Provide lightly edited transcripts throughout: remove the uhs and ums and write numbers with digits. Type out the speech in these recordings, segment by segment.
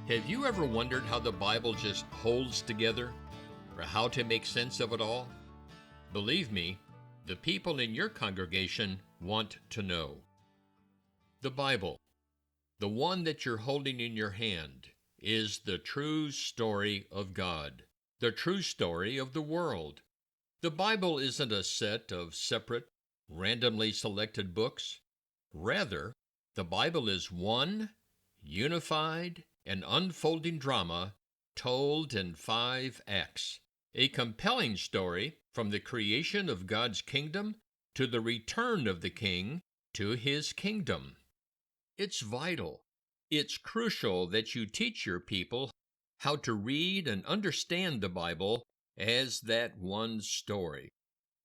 Have you ever wondered how the Bible just holds together, or how to make sense of it all? Believe me, the people in your congregation want to know. The Bible, the one that you're holding in your hand, is the true story of God, the true story of the world. The Bible isn't a set of separate, randomly selected books. Rather, the Bible is one, unified, and unfolding drama told in 5 acts. A compelling story from the creation of God's kingdom to the return of the king to his kingdom. It's vital. It's crucial that you teach your people how to read and understand the Bible as that one story.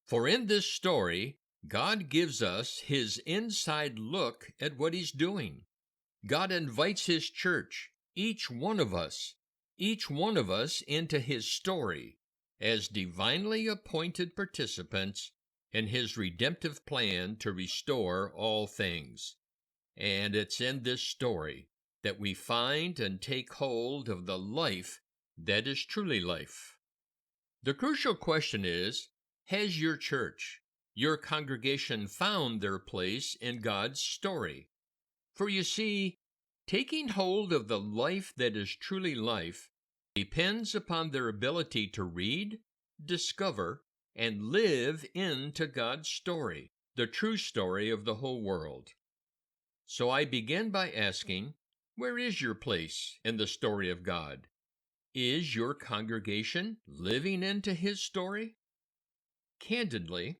For in this story, God gives us his inside look at what he's doing. God invites his church, each one of us, into his story as divinely appointed participants in his redemptive plan to restore all things. And it's in this story that we find and take hold of the life that is truly life. The crucial question is, has your church, your congregation found their place in God's story? For you see, taking hold of the life that is truly life depends upon their ability to read, discover, and live into God's story, the true story of the whole world. So I begin by asking, where is your place in the story of God? Is your congregation living into his story? Candidly,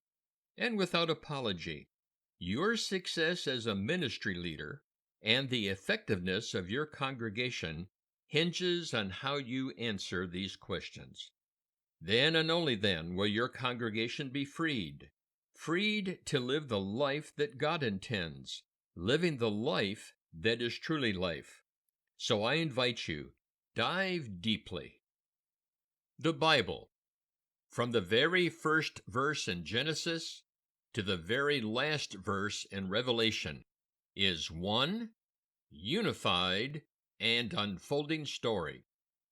and without apology, your success as a ministry leader and the effectiveness of your congregation hinges on how you answer these questions. Then and only then will your congregation be freed to live the life that God intends, living the life that is truly life. So I invite you, dive deeply. The Bible, from the very first verse in Genesis to the very last verse in Revelation, is one unified and unfolding story,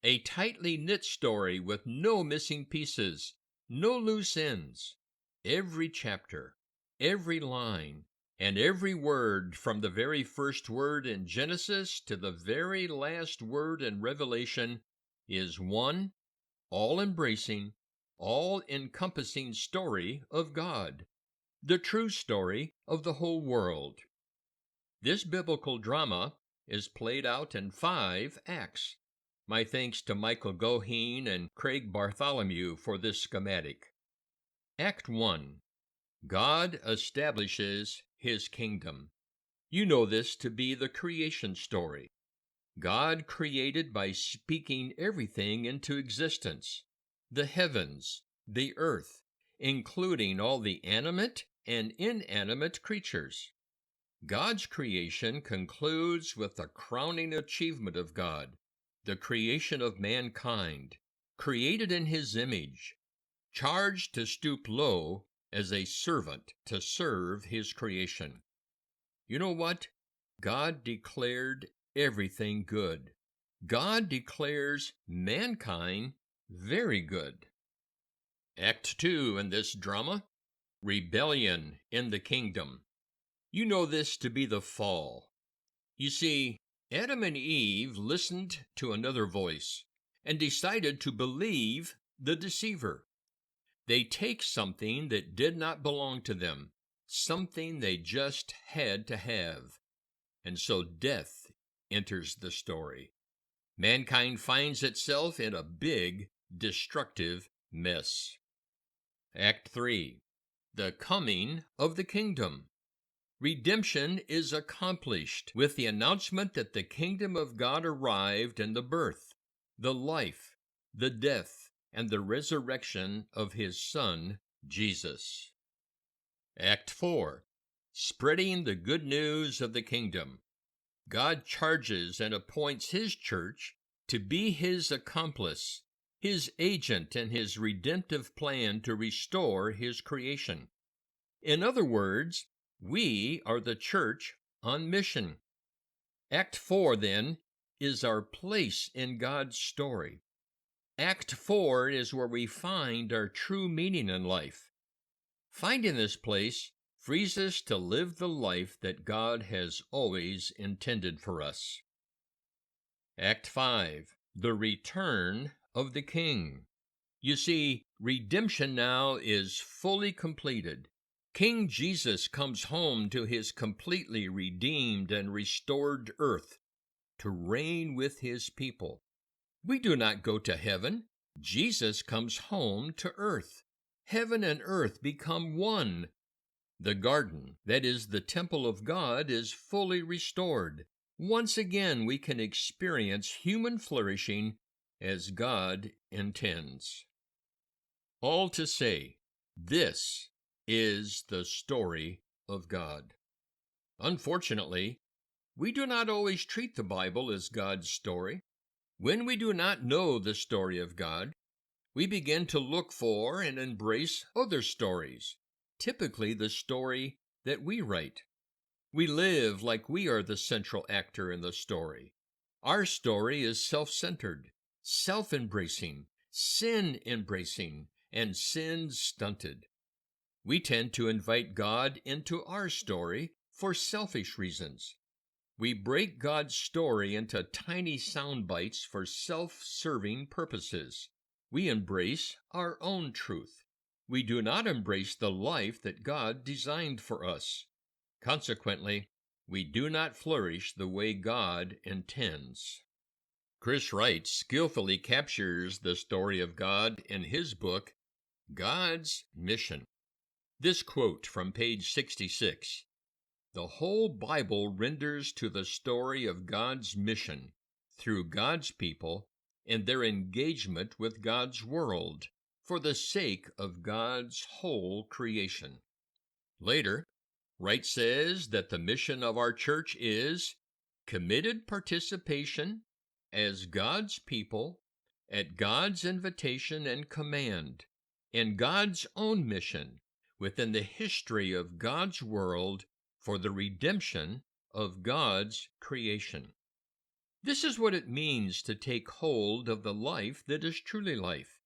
a tightly knit story with no missing pieces, no loose ends. Every chapter, every line, and every word from the very first word in Genesis to the very last word in Revelation is one all-embracing, all-encompassing story of God, the true story of the whole world. This biblical drama is played out in 5 acts. My thanks to Michael Goheen and Craig Bartholomew for this schematic. Act 1. God establishes his kingdom. You know this to be the creation story. God created by speaking everything into existence, the heavens, the earth, including all the animate and inanimate creatures. God's creation concludes with the crowning achievement of God, the creation of mankind, created in his image, charged to stoop low as a servant to serve his creation. You know what? God declared everything good. God declares mankind very good. Act 2 in this drama, rebellion in the kingdom. You know this to be the fall. You see, Adam and Eve listened to another voice and decided to believe the deceiver. They take something that did not belong to them, something they just had to have. And so death enters the story. Mankind finds itself in a big, destructive mess. Act 3. The coming of the kingdom. Redemption is accomplished with the announcement that the kingdom of God arrived in the birth, the life, the death, and the resurrection of his Son, Jesus. Act 4. Spreading the good news of the kingdom. God charges and appoints his church to be his accomplice, his agent in his redemptive plan to restore his creation. In other words, we are the church on mission. Act 4, then, is our place in God's story. Act 4 is where we find our true meaning in life. Finding this place frees us to live the life that God has always intended for us. Act 5, the return of the King. You see, redemption now is fully completed. King Jesus comes home to his completely redeemed and restored earth to reign with his people. We do not go to heaven. Jesus comes home to earth. Heaven and earth become one. The garden, that is the temple of God, is fully restored. Once again, we can experience human flourishing as God intends. All to say, this is the story of God. Unfortunately, we do not always treat the Bible as God's story. When we do not know the story of God, we begin to look for and embrace other stories, typically the story that we write. We live like we are the central actor in the story. Our story is self-centered, self-embracing, sin-embracing, and sin-stunted. We tend to invite God into our story for selfish reasons. We break God's story into tiny sound bites for self-serving purposes. We embrace our own truth. We do not embrace the life that God designed for us. Consequently, we do not flourish the way God intends. Chris Wright skillfully captures the story of God in his book, God's Mission. This quote from page 66: "The whole Bible renders to the story of God's mission through God's people and their engagement with God's world for the sake of God's whole creation." Later, Wright says that the mission of our church is committed participation as God's people at God's invitation and command in God's own mission within the history of God's world for the redemption of God's creation. This is what it means to take hold of the life that is truly life.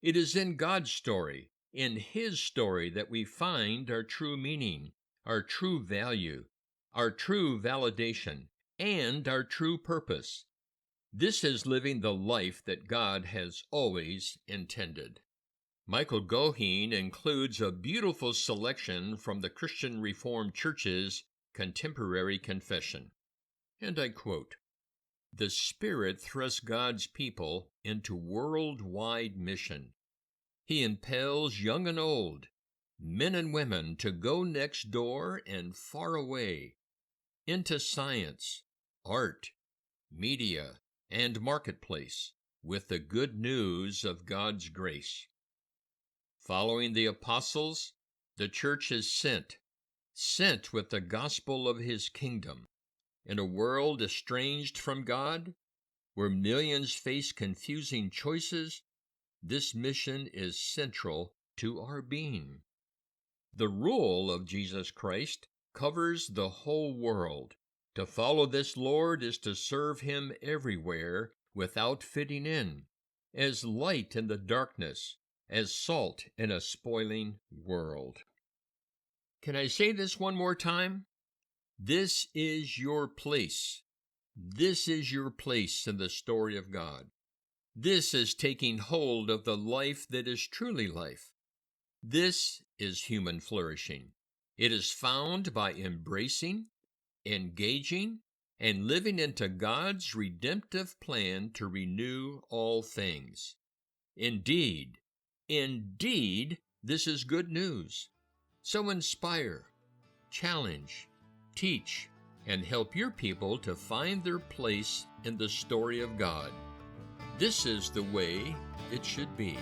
It is in God's story, in His story, that we find our true meaning, our true value, our true validation, and our true purpose. This is living the life that God has always intended. Michael Goheen includes a beautiful selection from the Christian Reformed Church's contemporary confession. And I quote, "The Spirit thrusts God's people into worldwide mission. He impels young and old, men and women, to go next door and far away, into science, art, media, and marketplace, with the good news of God's grace. Following the apostles, the church is sent with the gospel of His kingdom. In a world estranged from God, where millions face confusing choices, this mission is central to our being. The rule of Jesus Christ covers the whole world. To follow this Lord is to serve Him everywhere without fitting in, as light in the darkness, as salt in a spoiling world." Can I say this one more time? This is your place. This is your place in the story of God. This is taking hold of the life that is truly life. This is human flourishing. It is found by embracing, engaging, and living into God's redemptive plan to renew all things. Indeed, this is good news. So inspire, challenge, teach, and help your people to find their place in the story of God. This is the way it should be.